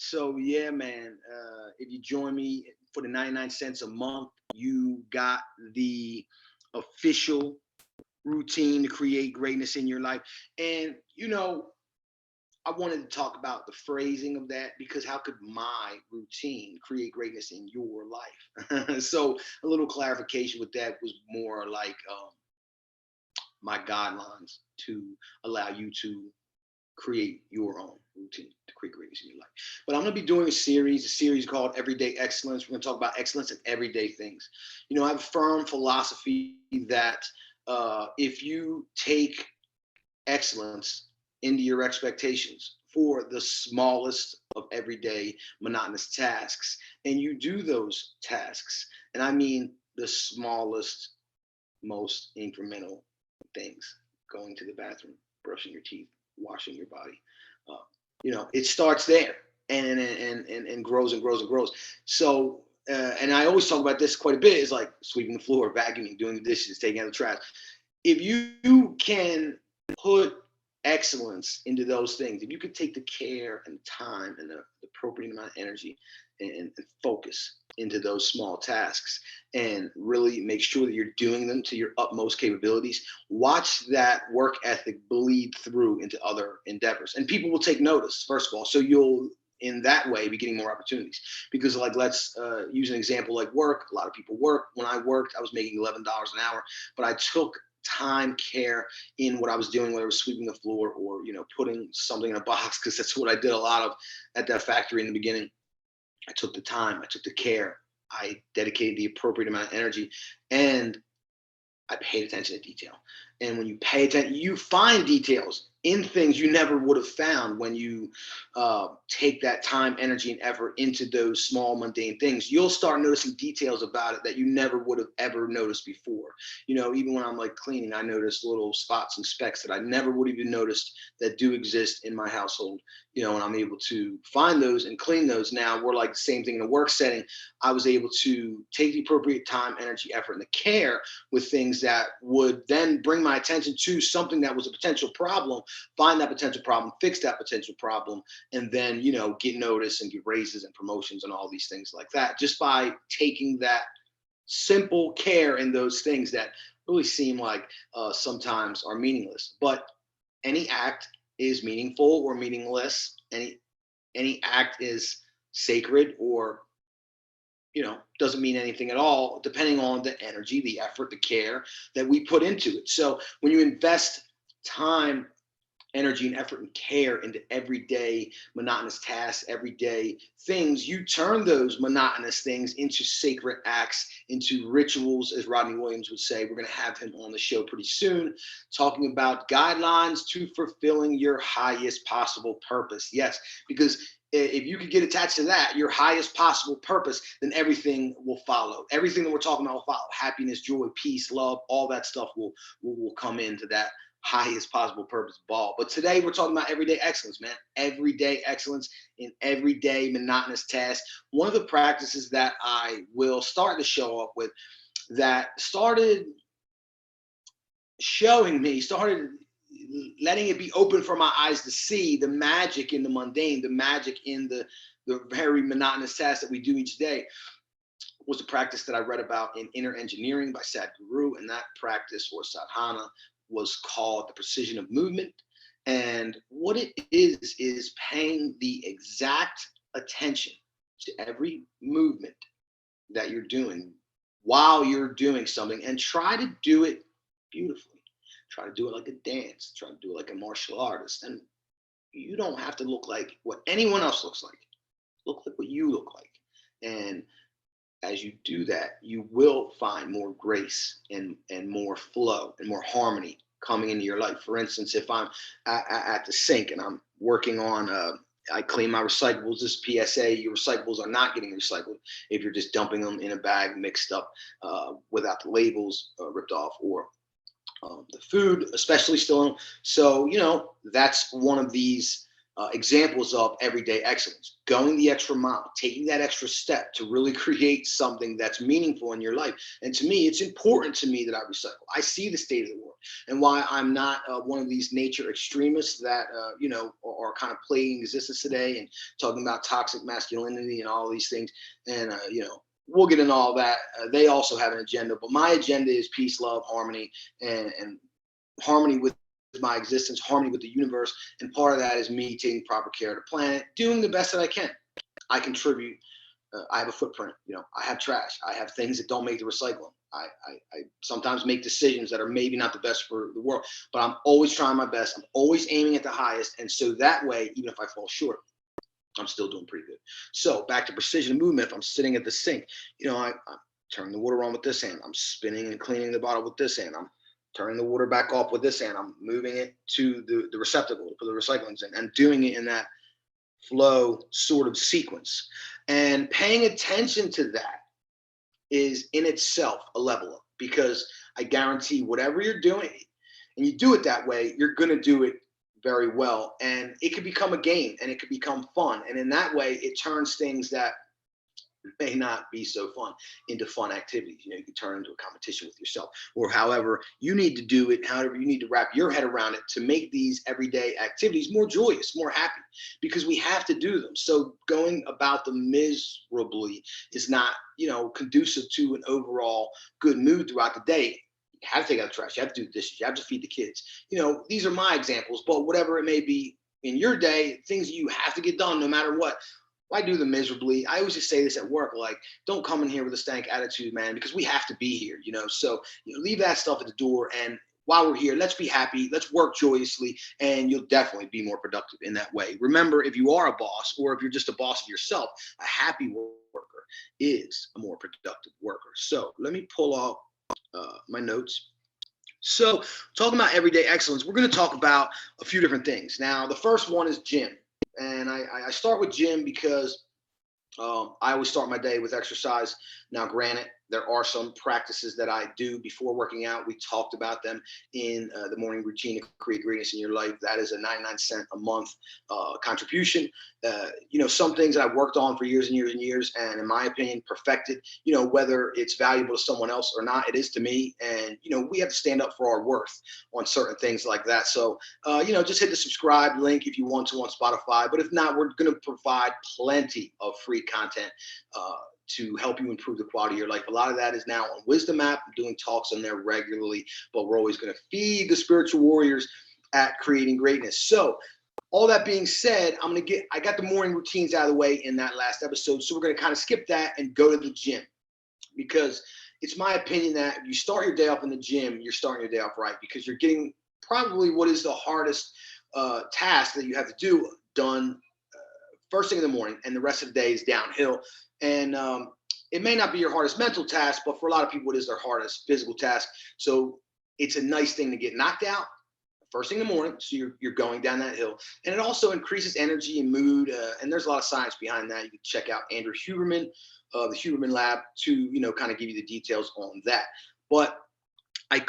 So yeah, man. If you join me for the 99 cents a month, you got the official routine to create greatness in your life. And I wanted to talk about the phrasing of that because how could my routine create greatness in your life? So a little clarification with that was more like my guidelines to allow you to create your own routine to create greatness in your life. But I'm going to be doing a series called Everyday Excellence. We're going to talk about excellence in everyday things. I have a firm philosophy that if you take excellence into your expectations for the smallest of everyday monotonous tasks, and you do those tasks, and I mean the smallest, most incremental things: going to the bathroom, brushing your teeth, washing your body. Uh, it starts there and grows and grows and grows. So, and I always talk about this quite a bit. Is like sweeping the floor, vacuuming, doing the dishes, taking out the trash. If you can put excellence into those things, if you could take the care and time and the appropriate amount of energy and focus into those small tasks and really make sure that you're doing them to your utmost capabilities, watch that work ethic bleed through into other endeavors. And people will take notice, first of all. So you'll, in that way, be getting more opportunities. Because, like, let's use an example like work. A lot of people work. When I worked, I was making $11 an hour, but I took time, care in what I was doing, whether it was sweeping the floor or putting something in a box, because that's what I did a lot of at that factory in the beginning. I took the time, I took the care, I dedicated the appropriate amount of energy, and I paid attention to detail. And when you pay attention, you find details in things you never would have found when you take that time, energy, and effort into those small, mundane things. You'll start noticing details about it that you never would have ever noticed before. Even when I'm like cleaning, I notice little spots and specks that I never would have even noticed that do exist in my household. And I'm able to find those and clean those. Now we're like the same thing in a work setting. I was able to take the appropriate time, energy, effort, and the care with things that would then bring my attention to something that was a potential problem, find that potential problem, fix that potential problem, and then, get noticed and get raises and promotions and all these things like that, just by taking that simple care in those things that really seem like sometimes are meaningless. But any act is meaningful or meaningless. Any act is sacred or doesn't mean anything at all, depending on the energy, the effort, the care that we put into it. So when you invest time, energy, and effort and care into everyday monotonous tasks, everyday things, you turn those monotonous things into sacred acts, into rituals, as Rodney Williams would say. We're going to have him on the show pretty soon, talking about guidelines to fulfilling your highest possible purpose. Yes, because if you could get attached to that, your highest possible purpose, then everything will follow. Everything that we're talking about will follow. Happiness, joy, peace, love, all that stuff will come into that highest possible purpose ball. But today we're talking about everyday excellence, man. Everyday excellence in everyday monotonous tasks. One of the practices that I will start to show up with that started letting it be open for my eyes to see the magic in the mundane, the magic in the very monotonous tasks that we do each day, was a practice that I read about in Inner Engineering by Sadhguru. And that practice, or sadhana, was called the precision of movement. And what it is paying the exact attention to every movement that you're doing while you're doing something, and try to do it beautifully. Try to do it like a dance, try to do it like a martial artist. And you don't have to look like what anyone else looks like. Look like what you look like. And as you do that, you will find more grace and more flow and more harmony coming into your life. For instance, if I'm at the sink and I'm working on, I clean my recyclables. This PSA: your recyclables are not getting recycled if you're just dumping them in a bag mixed up without the labels ripped off, or the food, especially still. So, that's one of these examples of everyday excellence, going the extra mile, taking that extra step to really create something that's meaningful in your life. And to me, it's important to me that I recycle. I see the state of the world, and why I'm not one of these nature extremists that are kind of plaguing existence today and talking about toxic masculinity and all these things. And we'll get into all that. They also have an agenda, but my agenda is peace, love, harmony, and harmony with my existence, harmony with the universe. And part of that is me taking proper care of the planet, doing the best that I can. I contribute. I have a footprint. I have trash. I have things that don't make the recycling. I sometimes make decisions that are maybe not the best for the world, but I'm always trying my best. I'm always aiming at the highest. And so that way, even if I fall short, I'm still doing pretty good. So back to precision movement. If I'm sitting at the sink, I'm turning the water on with this hand. I'm spinning and cleaning the bottle with this hand. I'm turning the water back off with this hand. I'm moving it to the receptacle for the recycling and doing it in that flow sort of sequence. And paying attention to that is in itself a level up, because I guarantee whatever you're doing and you do it that way, you're going to do it very well. And it could become a game and it could become fun. And in that way, it turns things that may not be so fun into fun activities. You can turn into a competition with yourself, or however you need to do it, however you need to wrap your head around it to make these everyday activities more joyous, more happy, because we have to do them. So going about them miserably is not, conducive to an overall good mood throughout the day. You have to take out the trash, you have to do the dishes, you have to feed the kids. These are my examples, but whatever it may be in your day, things you have to get done no matter what. Why do them miserably? I always just say this at work, like, don't come in here with a stank attitude, man, because we have to be here, So leave that stuff at the door. And while we're here, let's be happy. Let's work joyously, and you'll definitely be more productive in that way. Remember, if you are a boss, or if you're just a boss of yourself, a happy worker is a more productive worker. So let me pull up my notes. So talking about everyday excellence, we're going to talk about a few different things. Now, the first one is gym. And I start with gym because I always start my day with exercise. Now, granted, there are some practices that I do before working out. We talked about them in the morning routine to create greatness in your life. That is a 99 cent a month contribution. Some things that I've worked on for years and years and years, and in my opinion, perfected. Whether it's valuable to someone else or not, it is to me. And we have to stand up for our worth on certain things like that. So just hit the subscribe link if you want to on Spotify. But if not, we're going to provide plenty of free content to help you improve the quality of your life. A lot of that is now on Wisdom app. I'm doing talks on there regularly, but we're always going to feed the spiritual warriors at creating greatness. So all that being said, I got the morning routines out of the way in that last episode. So we're going to kind of skip that and go to the gym, because it's my opinion that if you start your day off in the gym, you're starting your day off right, because you're getting probably what is the hardest task that you have to do done first thing in the morning, and the rest of the day is downhill. And it may not be your hardest mental task, but for a lot of people, it is their hardest physical task. So it's a nice thing to get knocked out first thing in the morning, so you're going down that hill. And it also increases energy and mood, and there's a lot of science behind that. You can check out Andrew Huberman, the Huberman Lab, to kind of give you the details on that. But I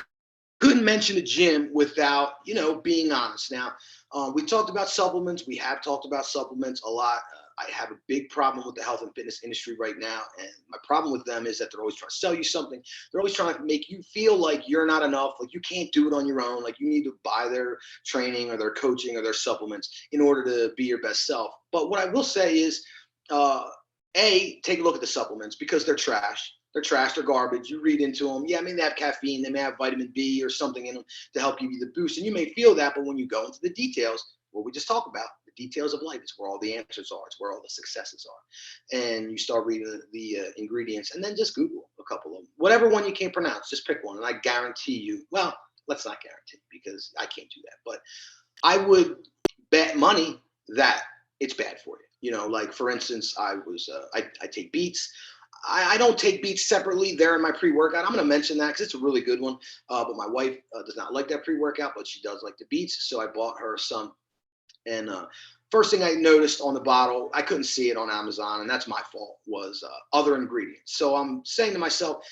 couldn't mention the gym without, being honest. Now, we talked about supplements. We have talked about supplements a lot. I have a big problem with the health and fitness industry right now. And my problem with them is that they're always trying to sell you something. They're always trying to make you feel like you're not enough, like you can't do it on your own, like you need to buy their training or their coaching or their supplements in order to be your best self. But what I will say is, take a look at the supplements, because they're trash. They're trash, they're garbage. You read into them. Yeah, I mean, they have caffeine, they may have vitamin B or something in them to help give you the boost. And you may feel that, but when you go into the details, what we just talked about, the details of life, is where all the answers are. It's where all the successes are. And you start reading the ingredients, and then just Google a couple of them. Whatever one you can't pronounce, just pick one. And I guarantee you, well, let's not guarantee, because I can't do that. But I would bet money that it's bad for you. Like, for instance, I take beets. I don't take beets separately. They're in my pre-workout. I'm going to mention that because it's a really good one. But my wife does not like that pre-workout, but she does like the beets. So I bought her some. And first thing I noticed on the bottle, I couldn't see it on Amazon, and that's my fault, was other ingredients. So I'm saying to myself,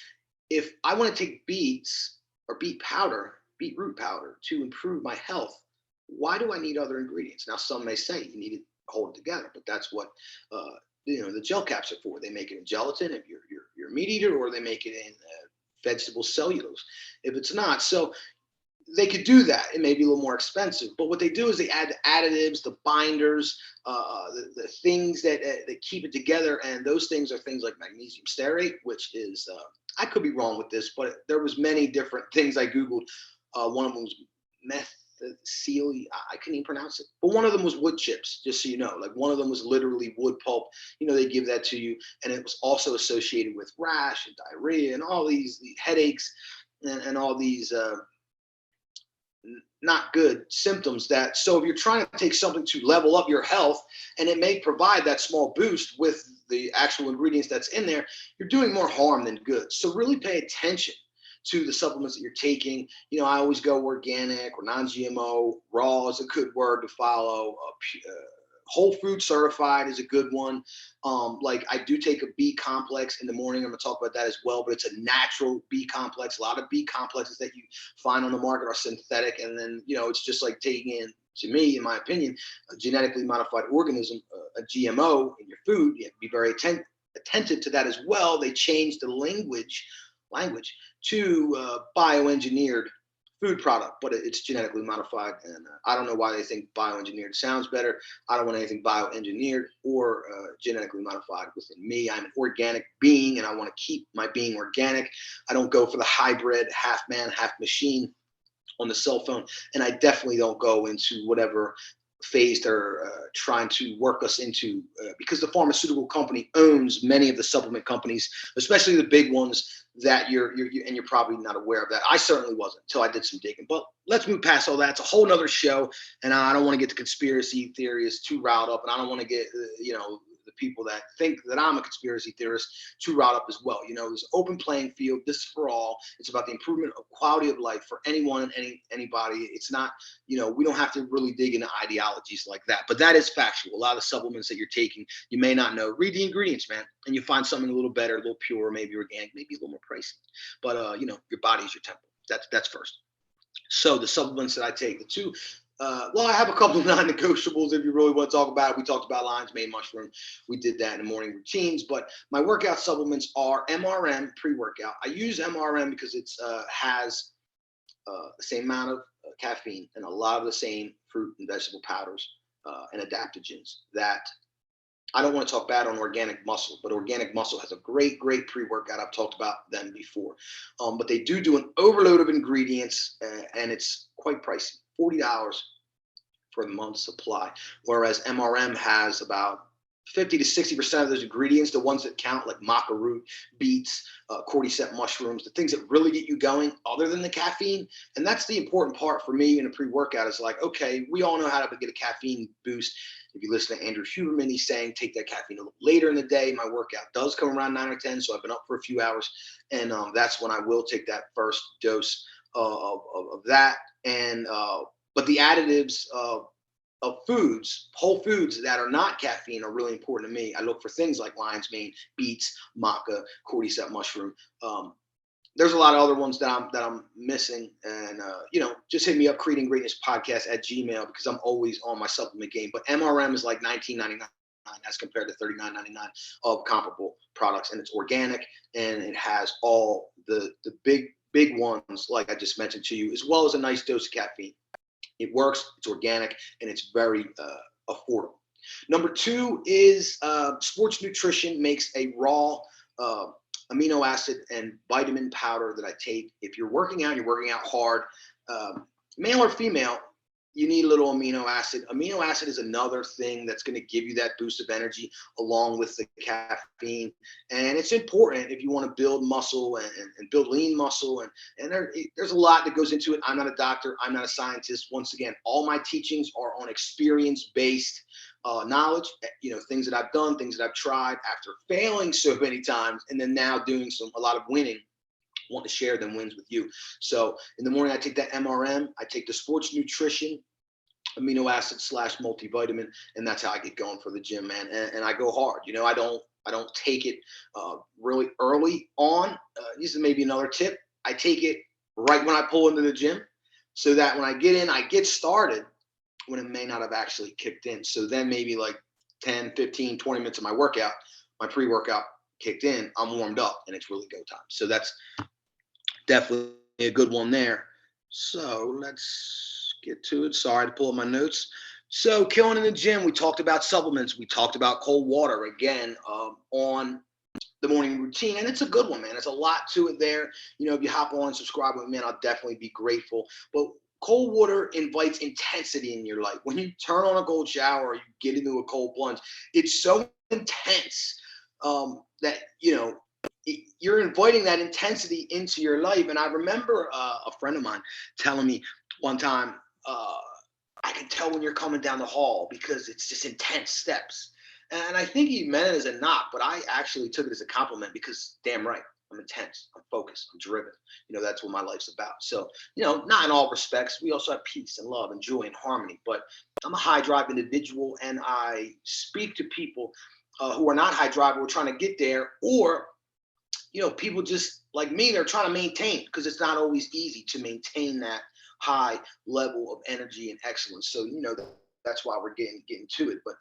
if I want to take beets or beetroot powder to improve my health, why do I need other ingredients? Now, some may say you need to hold it together, but that's what uh, the gel caps are for. They make it in gelatin if you're a meat eater, or they make it in vegetable cellulose if it's not. So they could do that. It may be a little more expensive, but what they do is they add the additives, the binders, the things that keep it together, and those things are things like magnesium stearate, which is I could be wrong with this, but there was many different things I googled. One of them was methicillin. I couldn't even pronounce it, but one of them was wood chips. Just so you know, like one of them was literally wood pulp. They give that to you, and it was also associated with rash and diarrhea and all these headaches and all these. Not good symptoms. That so if you're trying to take something to level up your health, and it may provide that small boost with the actual ingredients that's in there, you're doing more harm than good. So really pay attention to the supplements that you're taking. I always go organic or non-GMO. Raw is a good word to follow. Whole food certified is a good one. Like I do take a B complex in the morning. I'm gonna talk about that as well, but it's a natural B complex. A lot of B complexes that you find on the market are synthetic, and then it's just like taking in, to me, in my opinion, a genetically modified organism, a GMO in your food. You have to be very attentive to that as well. They changed the language to bioengineered food product, but it's genetically modified. And I don't know why they think bioengineered sounds better. I don't want anything bioengineered or genetically modified within me. I'm an organic being, and I want to keep my being organic. I don't go for the hybrid, half man, half machine on the cell phone. And I definitely don't go into whatever phase they're trying to work us into, because the pharmaceutical company owns many of the supplement companies, especially the big ones that you're probably not aware of that. I certainly wasn't until I did some digging. But let's move past all that. It's a whole nother show, and I don't want to get the conspiracy theories too riled up, and I don't want to get the people that think that I'm a conspiracy theorist too riled up as well. There's open playing field. This is for all. It's about the improvement of quality of life for anyone and anybody. It's not, we don't have to really dig into ideologies like that, but that is factual. A lot of supplements that you're taking, you may not know. Read the ingredients, man, and you find something a little better, a little pure, maybe organic, maybe a little more pricey. But your body is your temple. That's first. So the supplements that I take, the two, well, I have a couple of non-negotiables if you really want to talk about it. We talked about lion's mane mushroom. We did that in the morning routines. But my workout supplements are MRM pre-workout. I use MRM because it has the same amount of caffeine and a lot of the same fruit and vegetable powders and adaptogens that I don't want to talk bad on Organic Muscle, but Organic Muscle has a great pre-workout. I've talked about them before. But they do an overload of ingredients, and it's quite pricey, $40 for the month's supply. Whereas MRM has about 50 to 60% of those ingredients, the ones that count, like maca root, beets, cordyceps mushrooms, the things that really get you going other than the caffeine. And that's the important part for me in a pre-workout, is like, okay, we all know how to get a caffeine boost. If you listen to Andrew Huberman, he's saying take that caffeine a little later in the day. My workout does come around 9 or 10, so I've been up for a few hours, and that's when I will take that first dose of that. And but the additives of foods, whole foods that are not caffeine, are really important to me. I look for things like lion's mane, beets, maca, cordyceps mushroom. There's a lot of other ones that I'm missing, and just hit me up, Creating Greatness Podcast at Gmail, because I'm always on my supplement game. But MRM is like $19.99 as compared to $39.99 of comparable products, and it's organic, and it has all the big ones like I just mentioned to you, as well as a nice dose of caffeine. It works, it's organic, and it's very affordable. Number two is Sports Nutrition makes a raw amino acid and vitamin powder that I take. If you're working out hard, male or female, you need a little amino acid. Amino acid is another thing that's going to give you that boost of energy along with the caffeine. And it's important if you want to build muscle and build lean muscle. And there's a lot that goes into it. I'm not a doctor. I'm not a scientist. Once again, all my teachings are on experience-based knowledge, things that I've done, things that I've tried after failing so many times, and then now doing a lot of winning. Want to share them wins with you. So in the morning, I take that MRM. I take the Sports Nutrition amino acid / multivitamin, and that's how I get going for the gym, man. And I go hard. I don't take it really early on. This is maybe another tip. I take it right when I pull into the gym, so that when I get in, I get started, when it may not have actually kicked in. So then maybe like 10, 15, 20 minutes of my workout, my pre-workout kicked in, I'm warmed up and it's really go time. So that's definitely a good one there. So let's get to it. Sorry to pull up my notes. So killing in the gym, we talked about supplements. We talked about cold water again on the morning routine, and it's a good one, man. There's a lot to it there. You know, if you hop on and subscribe with me, man, I'll definitely be grateful. But cold water invites intensity in your life. When you turn on a cold shower or you get into a cold plunge, it's so intense that, you know, you're inviting that intensity into your life. And I remember a friend of mine telling me one time, I can tell when you're coming down the hall because it's just intense steps. And I think he meant it as a knock, but I actually took it as a compliment because damn right, I'm intense, I'm focused, I'm driven. You know, that's what my life's about. So, you know, not in all respects. We also have peace and love and joy and harmony, but I'm a high drive individual and I speak to people who are not high drive, who are trying to get there, or you know, people just like me, they're trying to maintain because it's not always easy to maintain that high level of energy and excellence. So, you know, that's why we're getting to it. But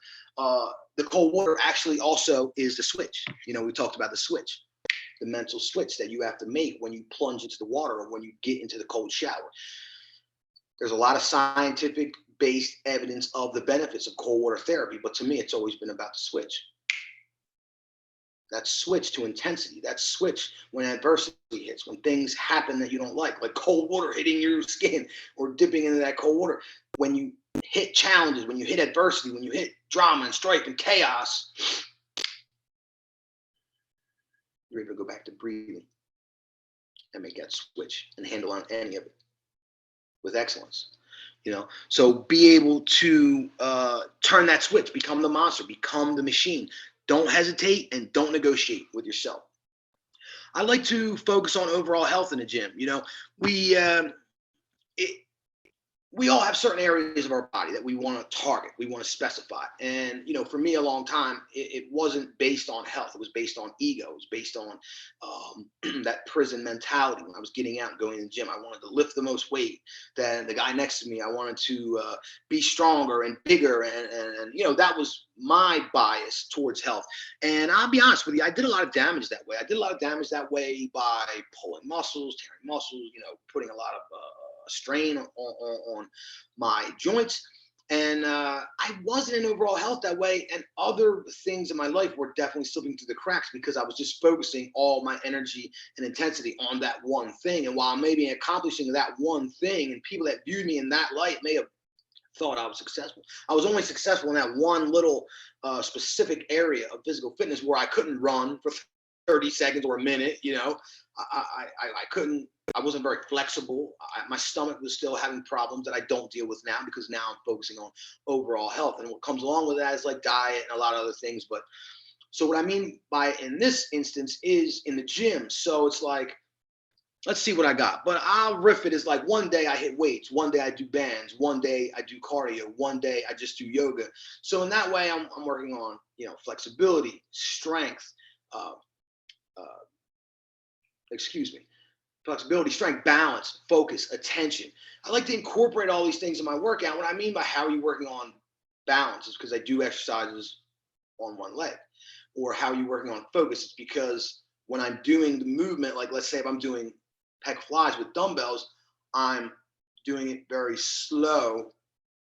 the cold water actually also is the switch. You know, we talked about the switch, the mental switch that you have to make when you plunge into the water or when you get into the cold shower. There's a lot of scientific based evidence of the benefits of cold water therapy, but to me, it's always been about the switch. That switch to intensity, that switch when adversity hits, when things happen that you don't like cold water hitting your skin or dipping into that cold water. When you hit challenges, when you hit adversity, when you hit drama and strife and chaos, you're able to go back to breathing and make that switch and handle on any of it with excellence. You know, so be able to turn that switch, become the monster, become the machine. Don't hesitate and don't negotiate with yourself. I like to focus on overall health in the gym. You know, we it, we all have certain areas of our body that we want to target, we want to specify. And, you know, for me, a long time, it wasn't based on health. It was based on ego. It was based on that prison mentality. When I was getting out and going to the gym, I wanted to lift the most weight than the guy next to me. I wanted to be stronger and bigger. And, you know, that was my bias towards health. And I'll be honest with you, I did a lot of damage that way. I did a lot of damage that way by pulling muscles, tearing muscles, you know, putting a lot of strain on my joints. And I wasn't in overall health that way. And other things in my life were definitely slipping through the cracks because I was just focusing all my energy and intensity on that one thing. And while maybe accomplishing that one thing, and people that viewed me in that light may have thought I was successful, I was only successful in that one little specific area of physical fitness where I couldn't run for 30 seconds or a minute. You know, I couldn't, I wasn't very flexible. My stomach was still having problems that I don't deal with now because now I'm focusing on overall health. And what comes along with that is like diet and a lot of other things. But so what I mean by in this instance is in the gym. So it's like, let's see what I got. But I'll riff it as like one day I hit weights, one day I do bands, one day I do cardio, one day I just do yoga. So in that way, I'm working on, you know, flexibility, strength, uh, uh, excuse me, flexibility, strength, balance, focus, attention. I like to incorporate all these things in my workout. What I mean by how are you working on balance is because I do exercises on one leg. Or how are you working on focus? It's because when I'm doing the movement, like let's say if I'm doing pec flies with dumbbells, I'm doing it very slow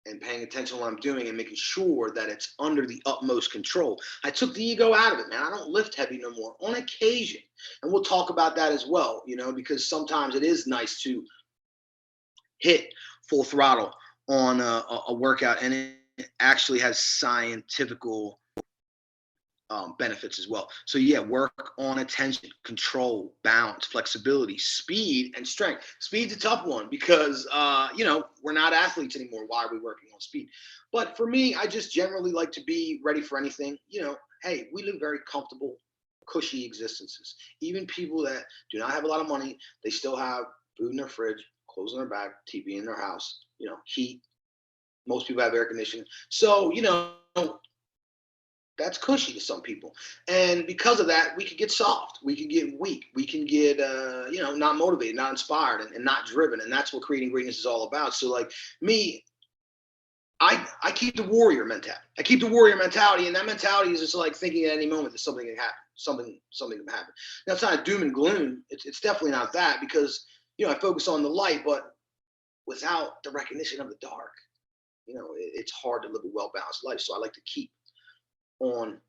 and paying attention to what I'm doing and making sure that it's under the utmost control. I took the ego out of it, man. I don't lift heavy no more on occasion. And we'll talk about that as well, you know, because sometimes it is nice to hit full throttle on a workout and it actually has scientifical benefits as well. So yeah, work on attention, control, balance, flexibility, speed, and strength. Speed's a tough one because you know, we're not athletes anymore. Why are we working on speed? But for me, I just generally like to be ready for anything. You know, hey, we live very comfortable, cushy existences. Even people that do not have a lot of money, they still have food in their fridge, clothes in their bag, TV in their house, you know, heat. Most people have air conditioning. So, you know, that's cushy to some people. And because of that, we could get soft. We can get weak. We can get, you know, not motivated, not inspired, and not driven. And that's what creating greatness is all about. So, like me, I keep the warrior mentality. I keep the warrior mentality, and that mentality is just like thinking at any moment that something can happen. Something can happen. Now it's not a doom and gloom. It's definitely not that, because I focus on the light, but without the recognition of the dark, it's hard to live a well balanced life. So I like to keep on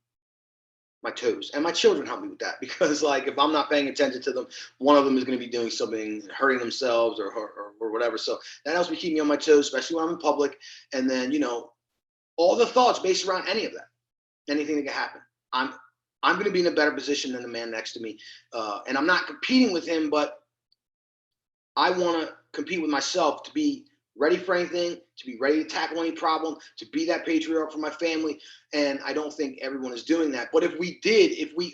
my toes, and my children help me with that, because like if I'm not paying attention to them, one of them is going to be doing something, hurting themselves or whatever. So that helps me keep me on my toes, especially when I'm in public. And then all the thoughts based around any of that, anything that can happen. I'm going to be in a better position than the man next to me, and I'm not competing with him, but I want to compete with myself to be ready for anything, to be ready to tackle any problem, to be that patriarch for my family. And I don't think everyone is doing that. But if we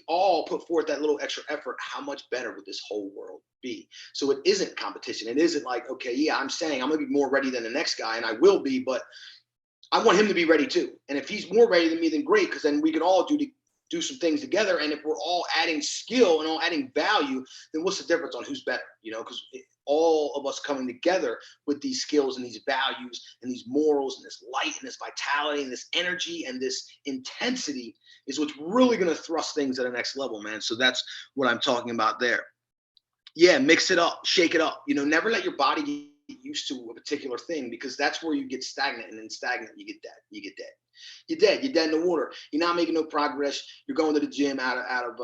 all put forth that little extra effort, how much better would this whole world be? So it isn't competition. It isn't like, okay, yeah, I'm saying I'm going to be more ready than the next guy, and I will be, but I want him to be ready too. And if he's more ready than me, then great, because then we can all do some things together. And if we're all adding skill and all adding value, then what's the difference on who's better? Because all of us coming together with these skills and these values and these morals and this light and this vitality and this energy and this intensity is what's really going to thrust things at the next level, man. So that's what I'm talking about there. Yeah, mix it up, shake it up. Never let your body get used to a particular thing, because that's where you get stagnant, and then stagnant, you get dead. You're dead. You're dead in the water. You're not making no progress. You're going to the gym out of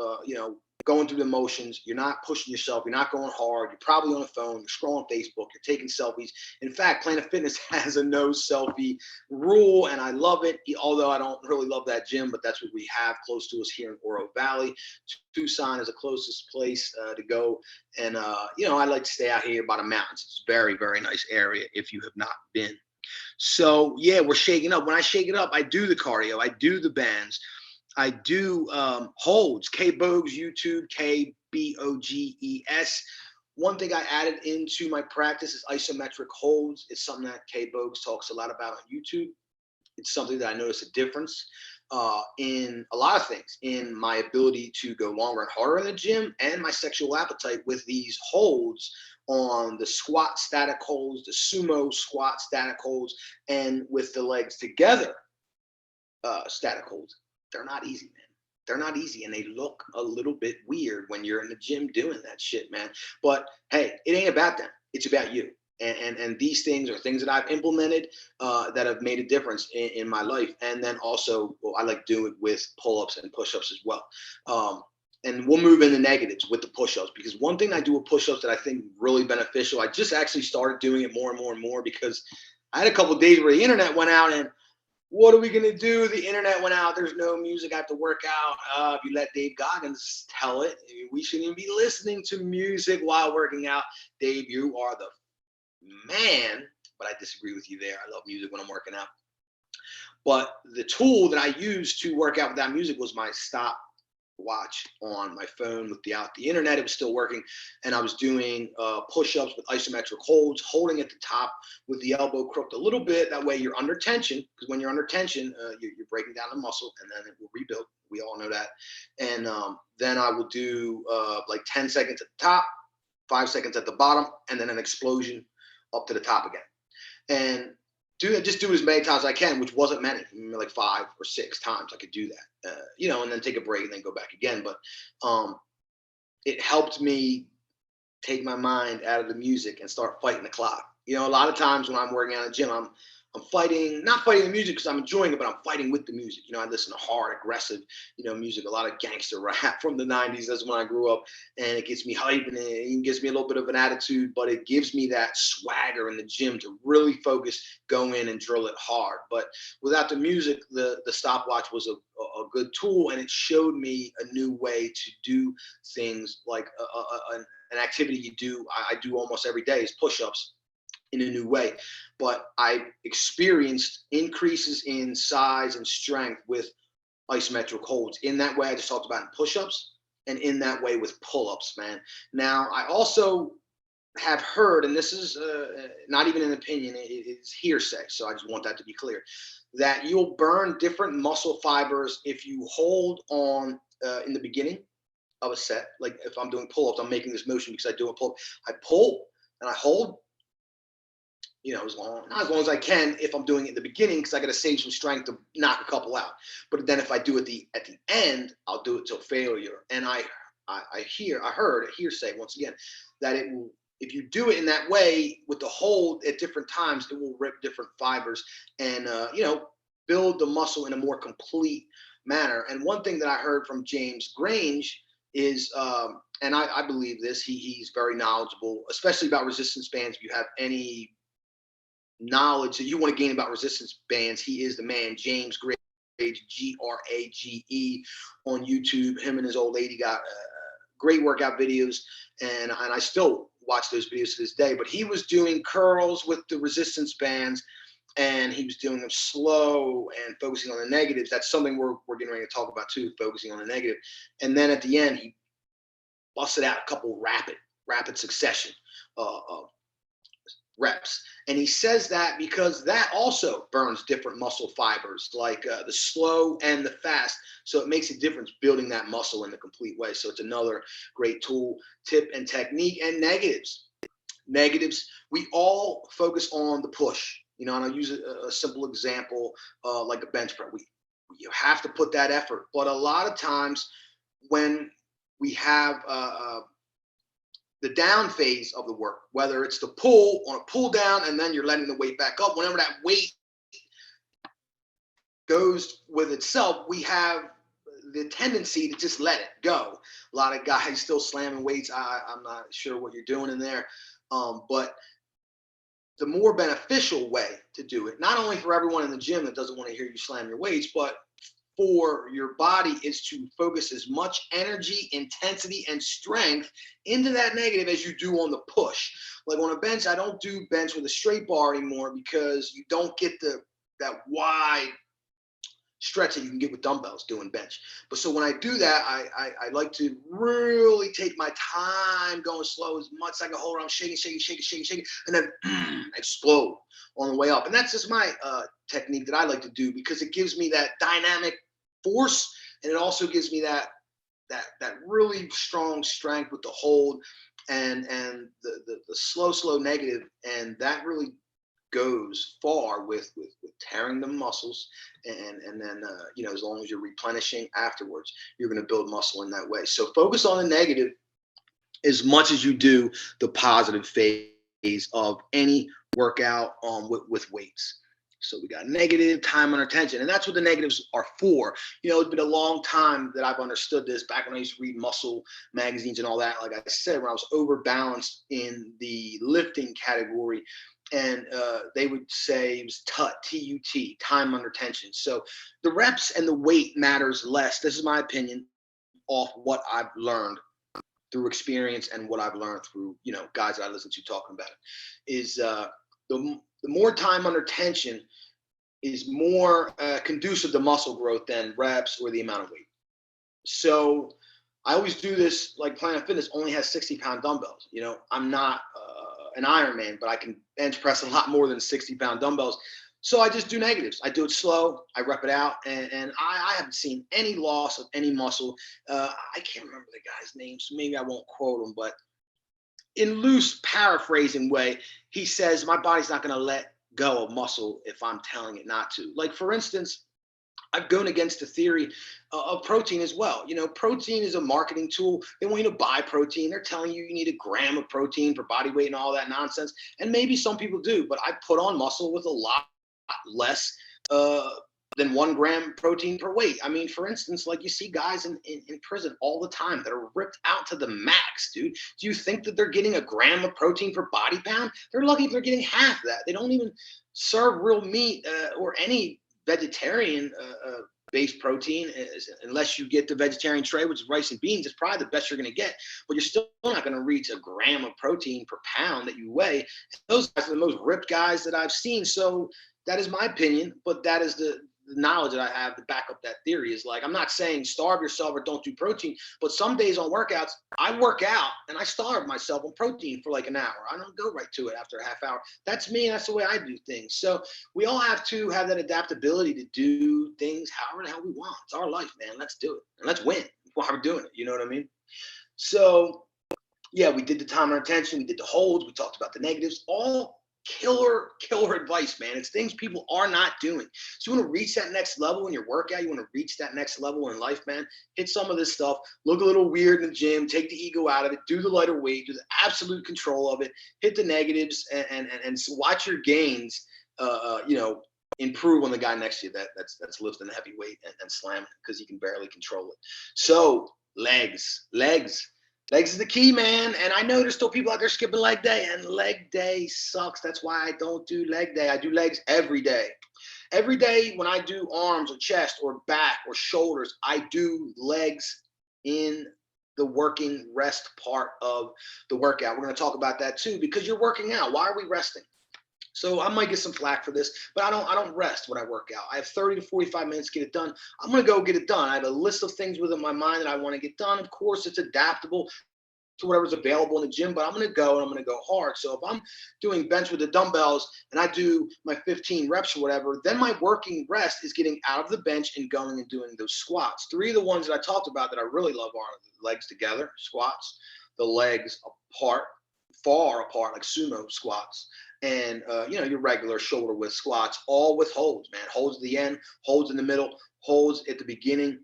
going through the motions. You're not pushing yourself. You're not going hard. You're probably on the phone. You're scrolling Facebook. You're taking selfies. In fact, Planet Fitness has a no selfie rule, and I love it. Although I don't really love that gym, but that's what we have close to us here in Oro Valley. Tucson is the closest place to go, and I like to stay out here by the mountains. It's a very, very nice area if you have not been. So yeah, we're shaking up. When I shake it up, I do the cardio, I do the bands, I do holds. K Bogues YouTube, KBOGES. One thing I added into my practice is isometric holds. It's something that K Bogues talks a lot about on YouTube. It's something that I notice a difference in a lot of things, in my ability to go longer and harder in the gym, and my sexual appetite with these holds on the squat static holds, the sumo squat static holds, and with the legs together static holds. They're not easy, man. They're not easy, and they look a little bit weird when you're in the gym doing that shit, man. But hey, it ain't about them. It's about you. And these things are things that I've implemented that have made a difference in my life. And then also, I like to do it with pull-ups and push-ups as well. And we'll move into negatives with the push-ups, because one thing I do with push-ups that I think really beneficial, I just actually started doing it more and more and more, because I had a couple of days where the internet went out, and what are we going to do? The internet went out. There's no music. I have to work out. If you let Dave Goggins tell it, we shouldn't even be listening to music while working out. Dave, you are the man, but I disagree with you there. I love music when I'm working out. But the tool that I used to work out without music was my stop watch on my phone. Without the internet, it was still working, and I was doing push-ups with isometric holds, holding at the top with the elbow crooked a little bit. That way you're under tension, because when you're under tension, you're breaking down the muscle, and then it will rebuild. We all know that. And then I will do like 10 seconds at the top, 5 seconds at the bottom, and then an explosion up to the top again. And just do it as many times as I can, which wasn't many, like 5 or 6 times I could do that, and then take a break and then go back again. But it helped me take my mind out of the music and start fighting the clock. A lot of times when I'm working out in the gym, I'm not fighting the music because I'm enjoying it, but I'm fighting with the music. I listen to hard, aggressive, music, a lot of gangster rap from the 90s. That's when I grew up, and it gets me hyped, and it even gives me a little bit of an attitude, but it gives me that swagger in the gym to really focus, go in and drill it hard. But without the music, the stopwatch was a good tool, and it showed me a new way to do things, like an activity I do almost every day is push-ups, in a new way. But I experienced increases in size and strength with isometric holds. In that way I just talked about in push-ups, and in that way with pull-ups, man. Now, I also have heard, and this is not even an opinion, it's hearsay, so I just want that to be clear, that you'll burn different muscle fibers if you hold on in the beginning of a set. Like if I'm doing pull-ups, I'm making this motion because I do a pull. I pull and I hold, not as long as I can if I'm doing it in the beginning, because I got to save some strength to knock a couple out. But then if I do it at the end, I'll do it till failure. And I heard a hearsay once again that it will, if you do it in that way with the hold at different times, it will rip different fibers and build the muscle in a more complete manner. And one thing that I heard from James Grange is, and I believe this, he's very knowledgeable, especially about resistance bands. If you have any knowledge that you want to gain about resistance bands, he is the man. James Grage, Grage, on YouTube. Him and his old lady got great workout videos, and I still watch those videos to this day. But he was doing curls with the resistance bands, and he was doing them slow and focusing on the negatives. That's something we're getting ready to talk about too, focusing on the negative. And then at the end, he busted out a couple rapid succession reps. And he says that because that also burns different muscle fibers, like the slow and the fast. So it makes a difference building that muscle in a complete way. So it's another great tool, tip, and technique. And negatives, we all focus on the push, and I'll use a simple example, like a bench press. You have to put that effort, but a lot of times when we have the down phase of the work, whether it's the pull on a pull down and then you're letting the weight back up, whenever that weight goes with itself, we have the tendency to just let it go. A lot of guys still slamming weights. I'm not sure what you're doing in there, but the more beneficial way to do it, not only for everyone in the gym that doesn't want to hear you slam your weights, but for your body, is to focus as much energy, intensity, and strength into that negative as you do on the push. Like on a bench, I don't do bench with a straight bar anymore because you don't get that wide stretch that you can get with dumbbells doing bench. But so when I do that, I like to really take my time, going slow as much as I can hold on, shaking, and then explode on the way up. And that's just my technique that I like to do, because it gives me that dynamic force, and it also gives me that really strong strength with the hold and the slow negative, and that really goes far with tearing the muscles, and then as long as you're replenishing afterwards, you're going to build muscle in that way. So focus on the negative as much as you do the positive phase of any workout with weights. So we got negative, time under tension, and that's what the negatives are for. It's been a long time that I've understood this. Back when I used to read muscle magazines and all that, like I said, when I was overbalanced in the lifting category, and they would say it was TUT, T-U-T, time under tension. So the reps and the weight matters less. This is my opinion off what I've learned through experience and what I've learned through, guys that I listen to talking about it, is the more time under tension is more conducive to muscle growth than reps or the amount of weight. So I always do this, like Planet Fitness only has 60-pound dumbbells. I'm not an Ironman, but I can bench press a lot more than 60-pound dumbbells. So I just do negatives. I do it slow. I rep it out, and I haven't seen any loss of any muscle. I can't remember the guy's name, so maybe I won't quote him, but in loose paraphrasing way, he says, my body's not going to let go of muscle if I'm telling it not to. Like, for instance, I've gone against the theory of protein as well. Protein is a marketing tool. They want you to buy protein. They're telling you need a gram of protein for body weight and all that nonsense. And maybe some people do, but I put on muscle with a lot less than 1 gram protein per weight. I mean, for instance, like you see guys in prison all the time that are ripped out to the max, dude. Do you think that they're getting a gram of protein per body pound? They're lucky if they're getting half that. They don't even serve real meat or any vegetarian based protein, unless you get the vegetarian tray, which is rice and beans. It's probably the best you're going to get, but you're still not going to reach a gram of protein per pound that you weigh. Those guys are the most ripped guys that I've seen. So that is my opinion, but that is the knowledge that I have to back up that theory. Is like, I'm not saying starve yourself or don't do protein, but some days on workouts, I work out and I starve myself on protein for like an hour. I don't go right to it after a half hour. That's me. That's the way I do things. So we all have to have that adaptability to do things however the hell we want. It's our life, man. Let's do it. And let's win while we're doing it. You know what I mean? So yeah, we did the time and attention. We did the holds. We talked about the negatives. All killer advice, man. It's things people are not doing. So you want to reach that next level in your workout. You want to reach that next level in life, man. Hit some of this stuff. Look a little weird in the gym. Take the ego out of it. Do the lighter weight. Do the absolute control of it. Hit the negatives and watch your gains. Improve on the guy next to you that's lifting the heavy weight and slamming because he can barely control it. So legs. Legs is the key, man. And I know there's still people out there skipping leg day, and leg day sucks. That's why I don't do leg day. I do legs every day. Every day when I do arms or chest or back or shoulders, I do legs in the working rest part of the workout. We're going to talk about that too, because you're working out. Why are we resting? So I might get some flack for this, but I don't rest when I work out. I have 30 to 45 minutes to get it done. I'm going to go get it done. I have a list of things within my mind that I want to get done. Of course, it's adaptable to whatever's available in the gym, but I'm going to go and I'm going to go hard. So if I'm doing bench with the dumbbells and I do my 15 reps or whatever, then my working rest is getting out of the bench and going and doing those squats. 3 of the ones that I talked about that I really love are the legs together, squats, the legs apart, far apart, like sumo squats, and your regular shoulder width squats, all with holds, man. Holds at the end, holds in the middle, holds at the beginning,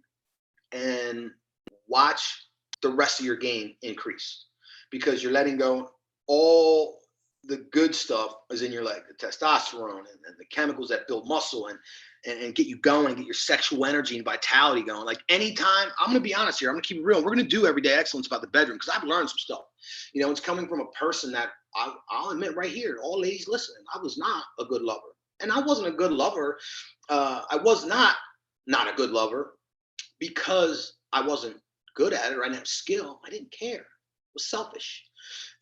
and watch the rest of your game increase because you're letting go. All the good stuff is in your leg, the testosterone and the chemicals that build muscle and get you going and get your sexual energy and vitality going. Like anytime, I'm going to be honest here, I'm going to keep it real. We're going to do everyday excellence about the bedroom because I've learned some stuff. It's coming from a person that I'll admit right here, all ladies listening, I was not a good lover. And I wasn't a good lover. I was not a good lover because I wasn't good at it or I didn't have skill. I didn't care. I was selfish.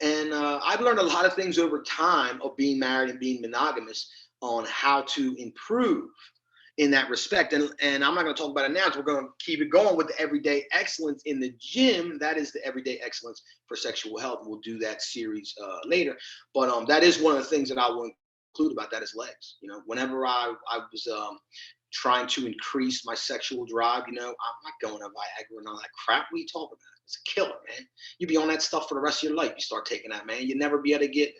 And I've learned a lot of things over time of being married and being monogamous on how to improve in that respect. And I'm not going to talk about it now. So we're going to keep it going with the everyday excellence in the gym. That is the everyday excellence for sexual health. We'll do that series later. But that is one of the things that I will include about that is legs. Whenever I was trying to increase my sexual drive, I'm not going to Viagra and all that crap. What are you talking about? It's a killer, man. You be on that stuff for the rest of your life. You start taking that, man. You never be able to get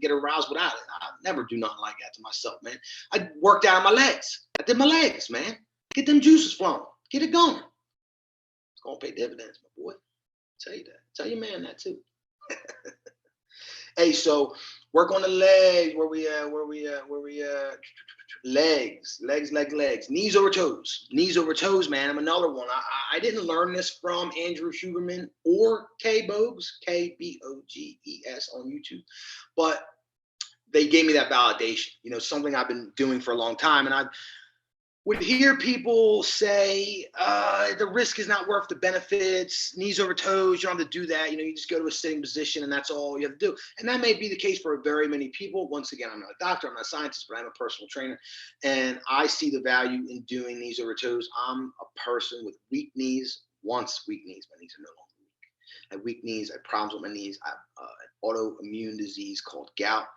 aroused without it. I never do nothing like that to myself, man. I worked out on my legs. I did my legs, man. Get them juices flowing. Get it going. It's gonna pay dividends, my boy. Tell you that. Tell your man that too. Hey, so work on the legs. Where we at? Legs. Knees over toes, man. I'm another one. I didn't learn this from Andrew Huberman or K Bogues, Kboges on YouTube, but they gave me that validation. Something I've been doing for a long time, and I would hear people say the risk is not worth the benefits. Knees over toes, you don't have to do that. You just go to a sitting position and that's all you have to do. And that may be the case for very many people. Once again, I'm not a doctor, I'm not a scientist, but I'm a personal trainer. And I see the value in doing knees over toes. I'm a person with weak knees, once weak knees. My knees are no longer weak. I have weak knees, I have problems with my knees. I have an autoimmune disease called gout.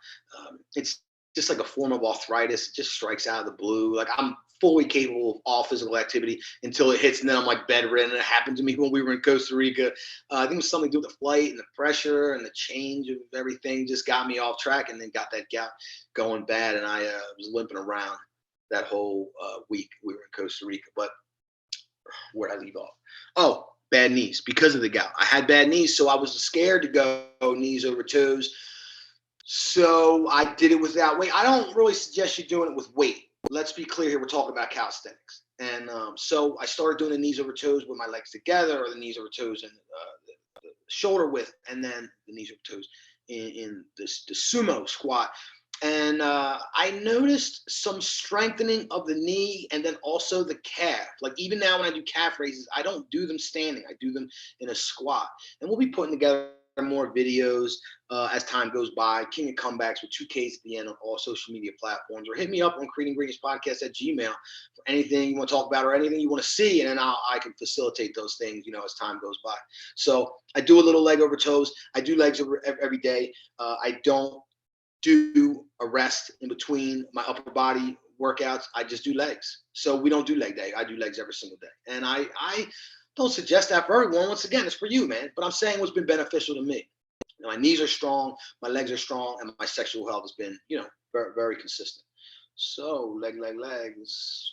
It's just like a form of arthritis. It just strikes out of the blue. Like I'm fully capable of all physical activity until it hits, and then I'm like bedridden. It happened to me when we were in Costa Rica. I think it was something to do with the flight and the pressure and the change of everything just got me off track, and then got that gout going bad, and I was limping around that whole week we were in Costa Rica. But where'd I leave off? Oh, bad knees because of the gout. I had bad knees, so I was scared to go knees over toes. So I did it without weight. I don't really suggest you doing it with weight. Let's be clear here. We're talking about calisthenics. And so I started doing the knees over toes with my legs together, or the knees over toes and the shoulder width, and then the knees over toes in the sumo squat. And I noticed some strengthening of the knee and then also the calf. Like even now when I do calf raises, I don't do them standing. I do them in a squat. And we'll be putting together more videos as time goes by. King of Comebacks with 2Ks at the end on all social media platforms, or hit me up on creatinggreatness@gmail for anything you want to talk about or anything you want to see, and then I can facilitate those things, as time goes by. So I do a little leg over toes. I do legs every day. I don't do a rest in between my upper body workouts. I just do legs. So we don't do leg day. I do legs every single day, and I don't suggest that for everyone. Once again, it's for you, man. But I'm saying what's been beneficial to me. My knees are strong, my legs are strong, and my sexual health has been, very, very consistent. So legs.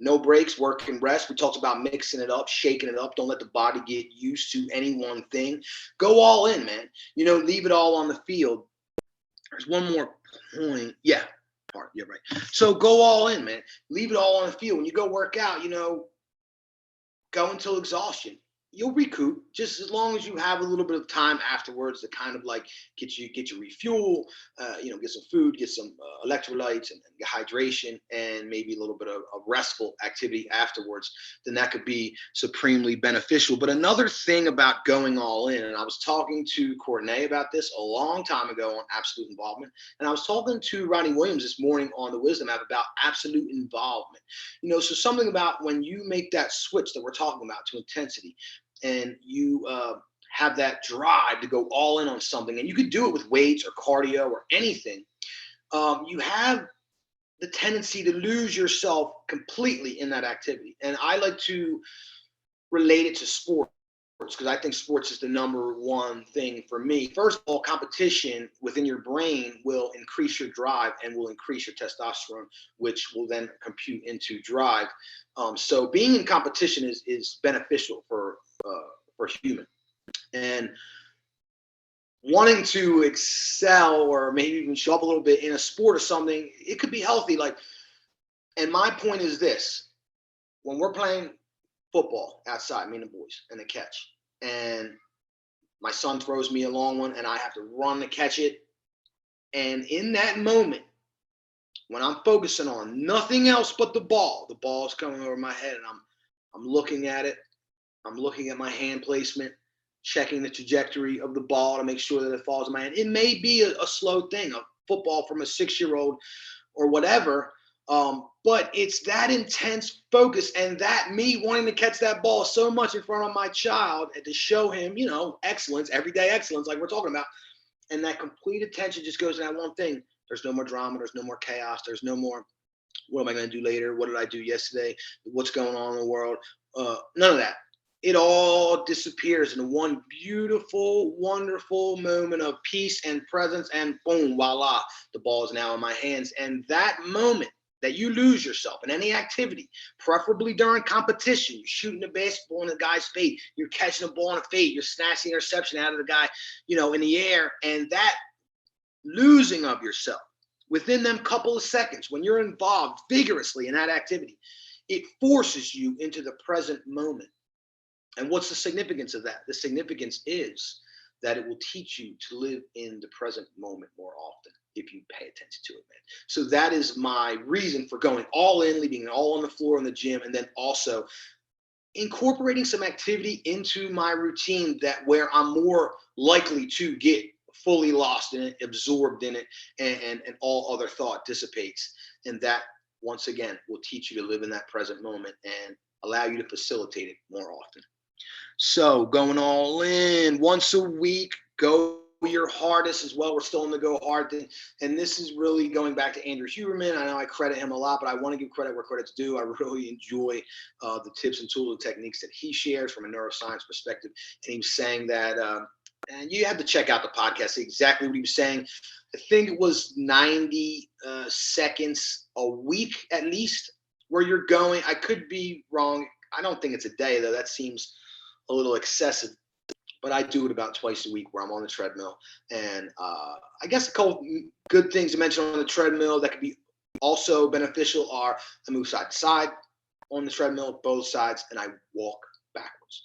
No breaks, work and rest. We talked about mixing it up, shaking it up. Don't let the body get used to any one thing. Go all in, man. Leave it all on the field. There's one more point. Yeah, part. Yeah, right. So go all in, man. Leave it all on the field. When you go work out, go until exhaustion. You'll recoup just as long as you have a little bit of time afterwards to kind of like get your refuel, get some food, get some electrolytes and hydration, and maybe a little bit of restful activity afterwards. Then that could be supremely beneficial. But another thing about going all in, and I was talking to Courtney about this a long time ago on absolute involvement, and I was talking to Ronnie Williams this morning on the Wisdom app about absolute involvement. So something about when you make that switch that we're talking about to intensity, and you have that drive to go all in on something, and you could do it with weights or cardio or anything, you have the tendency to lose yourself completely in that activity. And I like to relate it to sports because I think sports is the number one thing for me. First of all, competition within your brain will increase your drive and will increase your testosterone, which will then compute into drive. So being in competition is beneficial for human. And wanting to excel or maybe even show up a little bit in a sport or something, it could be healthy. And my point is this: when we're playing football outside, me and the boys, and the catch, and my son throws me a long one, and I have to run to catch it. And in that moment, when I'm focusing on nothing else but the ball's coming over my head, and I'm looking at it. I'm looking at my hand placement, checking the trajectory of the ball to make sure that it falls in my hand. It may be a slow thing, a football from a 6-year-old or whatever, but it's that intense focus and that me wanting to catch that ball so much in front of my child and to show him, excellence, everyday excellence, like we're talking about. And that complete attention just goes to that one thing. There's no more drama. There's no more chaos. There's no more, what am I going to do later? What did I do yesterday? What's going on in the world? None of that. It all disappears in one beautiful, wonderful moment of peace and presence, and boom, voila, the ball is now in my hands. And that moment that you lose yourself in any activity, preferably during competition, you're shooting a basketball in the guy's face, you're catching a ball in the face, you're snatching interception out of the guy, in the air, and that losing of yourself within them couple of seconds when you're involved vigorously in that activity, it forces you into the present moment. And what's the significance of that? The significance is that it will teach you to live in the present moment more often if you pay attention to it, man. So that is my reason for going all in, leaving it all on the floor in the gym, and then also incorporating some activity into my routine that where I'm more likely to get fully lost in it, absorbed in it, and all other thought dissipates. And that, once again, will teach you to live in that present moment and allow you to facilitate it more often. So going all in once a week, go your hardest as well. We're still in the go hard thing. And this is really going back to Andrew Huberman. I know I credit him a lot, but I want to give credit where credit's due. I really enjoy the tips and tools and techniques that he shares from a neuroscience perspective. And he was saying that, and you have to check out the podcast, exactly what he was saying. I think it was 90 seconds a week at least where you're going. I could be wrong. I don't think it's a day, though. That seems a little excessive, but I do it about twice a week where I'm on the treadmill. And I guess a couple good things to mention on the treadmill that could be also beneficial are I move side to side on the treadmill, both sides, and I walk backwards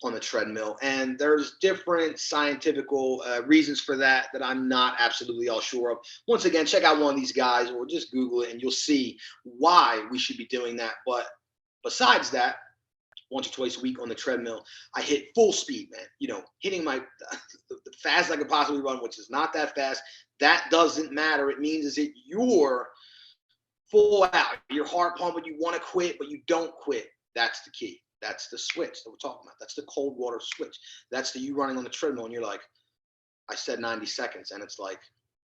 on the treadmill. And there's different scientific reasons for that I'm not absolutely all sure of. Once again, check out one of these guys or just Google it and you'll see why we should be doing that. But besides that, once or twice a week on the treadmill, I hit full speed, man. Hitting the fast I could possibly run, which is not that fast. That doesn't matter. It means is that you're full out. Your heart pumping. You want to quit, but you don't quit. That's the key. That's the switch that we're talking about. That's the cold water switch. That's the you running on the treadmill, and you're like, I said 90 seconds, and it's like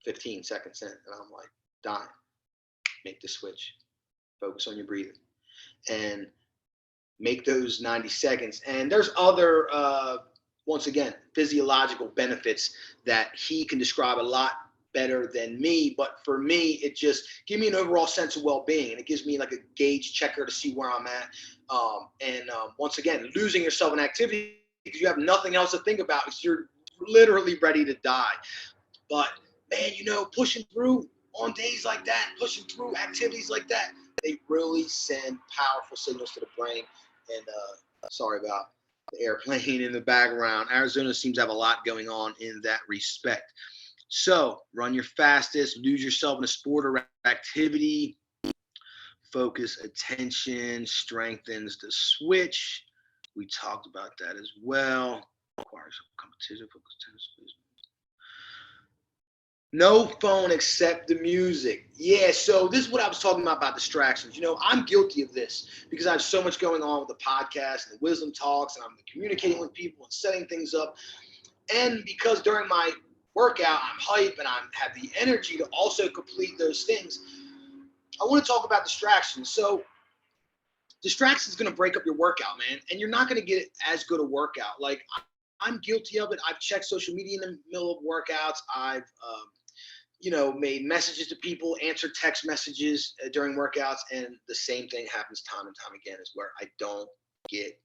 15 seconds in, and I'm like, dying. Make the switch. Focus on your breathing, and make those 90 seconds. And there's other once again, physiological benefits that he can describe a lot better than me. But for me, it just gives me an overall sense of well-being, and it gives me like a gauge checker to see where I'm at. Once again, losing yourself in activity because you have nothing else to think about because you're literally ready to die. But man, pushing through on days like that, pushing through activities like that, they really send powerful signals to the brain. And sorry about the airplane in the background. Arizona seems to have a lot going on in that respect. So run your fastest, lose yourself in a sport or activity, focus attention, strengthens the switch. We talked about that as well. Requires competition, focus attention. No phone except the music. Yeah, so this is what I was talking about distractions. I'm guilty of this because I have so much going on with the podcast and the wisdom talks, and I'm communicating with people and setting things up. And because during my workout, I'm hype and I have the energy to also complete those things, I want to talk about distractions. So distractions is going to break up your workout, man, and you're not going to get as good a workout. Like, I'm guilty of it. I've checked social media in the middle of workouts. I've made messages to people, answered text messages during workouts, and the same thing happens time and time again, is where I don't get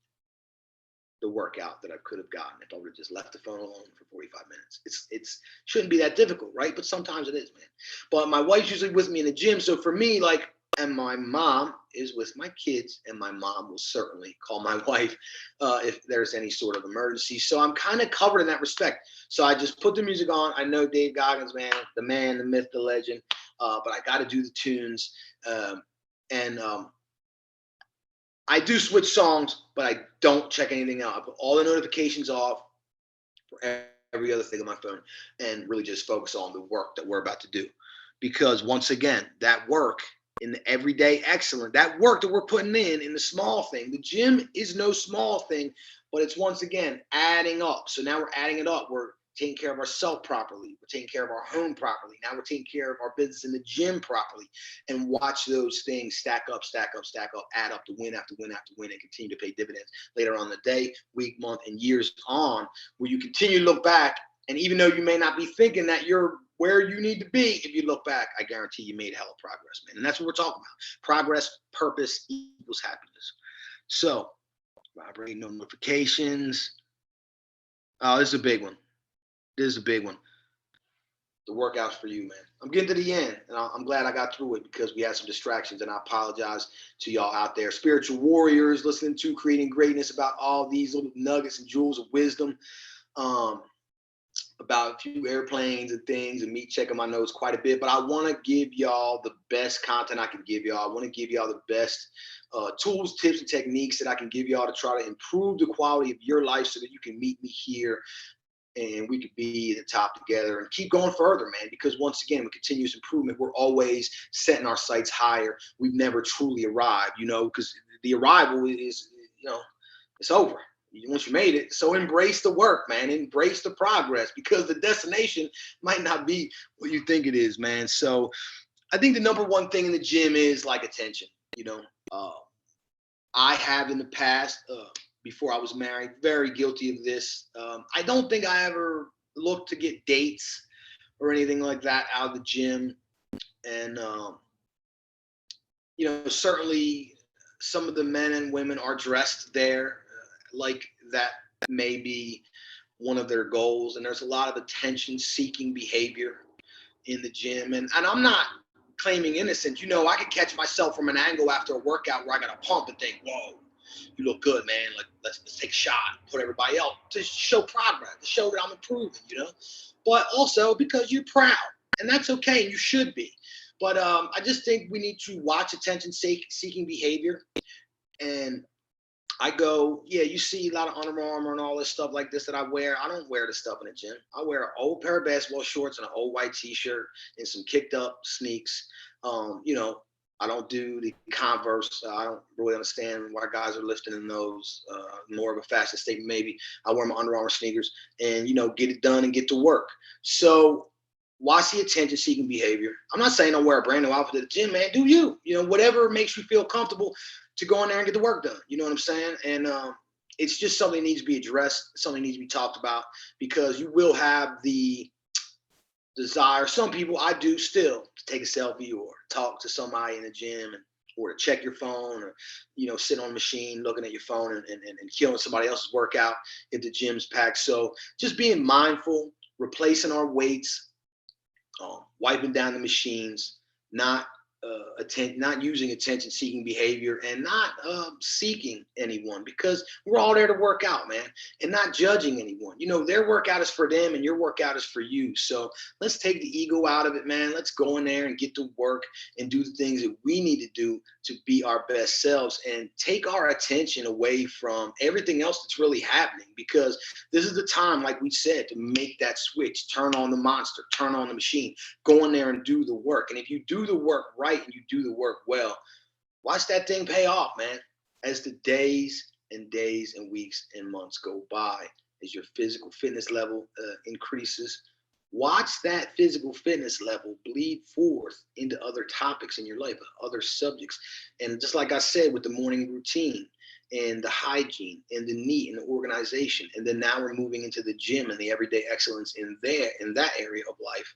the workout that I could have gotten if I would have just left the phone alone for 45 minutes. It's shouldn't be that difficult, right? But sometimes it is, man. But my wife's usually with me in the gym, so for me, like, and my mom is with my kids, and my mom will certainly call my wife if there's any sort of emergency. So I'm kind of covered in that respect. So I just put the music on. I know Dave Goggins, the man, the myth, the legend, but I got to do the tunes. And I do switch songs, but I don't check anything out. I put all the notifications off for every other thing on my phone and really just focus on the work that we're about to do. Because once again, that work in the everyday excellent, that work that we're putting in the small thing, the gym is no small thing, but it's once again adding up. So now we're adding it up. We're taking care of ourselves properly. We're taking care of our home properly. Now we're taking care of our business in the gym properly, and watch those things stack up, add up to win after win after win, and continue to pay dividends later on in the day, week, month, and years on, where you continue to look back. And even though you may not be thinking that you're where you need to be, if you look back, I guarantee you made hella progress, man. And that's what we're talking about. Progress, purpose equals happiness. So, vibrating no notifications. Oh, this is a big one. The workout's for you, man. I'm getting to the end, and I'm glad I got through it because we had some distractions, and I apologize to y'all out there. Spiritual warriors listening to Creating Greatness, about all these little nuggets and jewels of wisdom. About a few airplanes and things, and me checking my notes quite a bit, but I want to give y'all the best content I can give y'all. I want to give y'all the best tools, tips, and techniques that I can give y'all to try to improve the quality of your life so that you can meet me here and we could be at the top together and keep going further, man, because once again, with continuous improvement, we're always setting our sights higher. We've never truly arrived, because the arrival is, it's over once you made it. So embrace the work, man. Embrace the progress, because the destination might not be what you think it is, man. So I think the number one thing in the gym is like attention. I have in the past, before I was married, very guilty of this. I don't think I ever looked to get dates or anything like that out of the gym. And, certainly some of the men and women are dressed there like that may be one of their goals. And there's a lot of attention-seeking behavior in the gym. And I'm not claiming innocence. I could catch myself from an angle after a workout where I got to pump and think, whoa, you look good, man. Like, let's take a shot, put everybody else to show progress, to show that I'm improving, But also because you're proud, and that's okay, and you should be. But I just think we need to watch attention-seeking behavior. And I go, yeah, you see a lot of Under Armour and all this stuff like this that I wear. I don't wear the stuff in the gym. I wear an old pair of basketball shorts and an old white T-shirt and some kicked up sneaks. I don't do the Converse. I don't really understand why guys are lifting in those. More of a fashion statement, maybe. I wear my Under Armour sneakers and, get it done and get to work. So watch the attention-seeking behavior. I'm not saying don't wear a brand new outfit at the gym, man. Do you? Whatever makes you feel comfortable to go in there and get the work done. You know what I'm saying? And it's just something that needs to be addressed, something that needs to be talked about, because you will have the desire. Some people, I do still, to take a selfie or talk to somebody in the gym, or to check your phone, or sit on a machine looking at your phone, and killing somebody else's workout if the gym's packed. So just being mindful, replacing our weights, wiping down the machines, not not using attention-seeking behavior, and not seeking anyone, because we're all there to work out, man, and not judging anyone. Their workout is for them, and your workout is for you. So let's take the ego out of it, man. Let's go in there and get to work and do the things that we need to do to be our best selves, and take our attention away from everything else that's really happening, because this is the time, like we said, to make that switch, turn on the monster, turn on the machine, go in there and do the work. And if you do the work right and you do the work well, watch that thing pay off, man. As the days and days and weeks and months go by, as your physical fitness level increases, watch that physical fitness level bleed forth into other topics in your life, other subjects. And just like I said, with the morning routine and the hygiene and the neat and the organization, and then now we're moving into the gym and the everyday excellence in that area of life.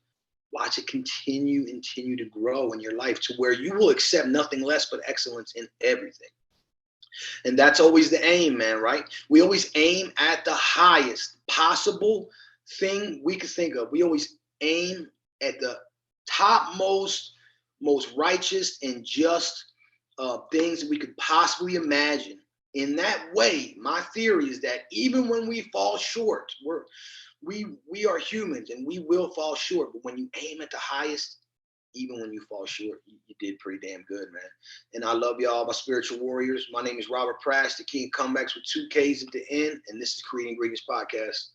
Watch it continue to grow in your life, to where you will accept nothing less but excellence in everything. And that's always the aim, man, right? We always aim at the highest possible thing we could think of. We always aim at the topmost, most righteous and just things that we could possibly imagine. In that way, my theory is that even when we fall short, we are humans and we will fall short. But when you aim at the highest, even when you fall short, you did pretty damn good, man. And I love y'all, my spiritual warriors. My name is Robert Prash, the king of comebacks with two Ks at the end. And this is Creating Greatness Podcast.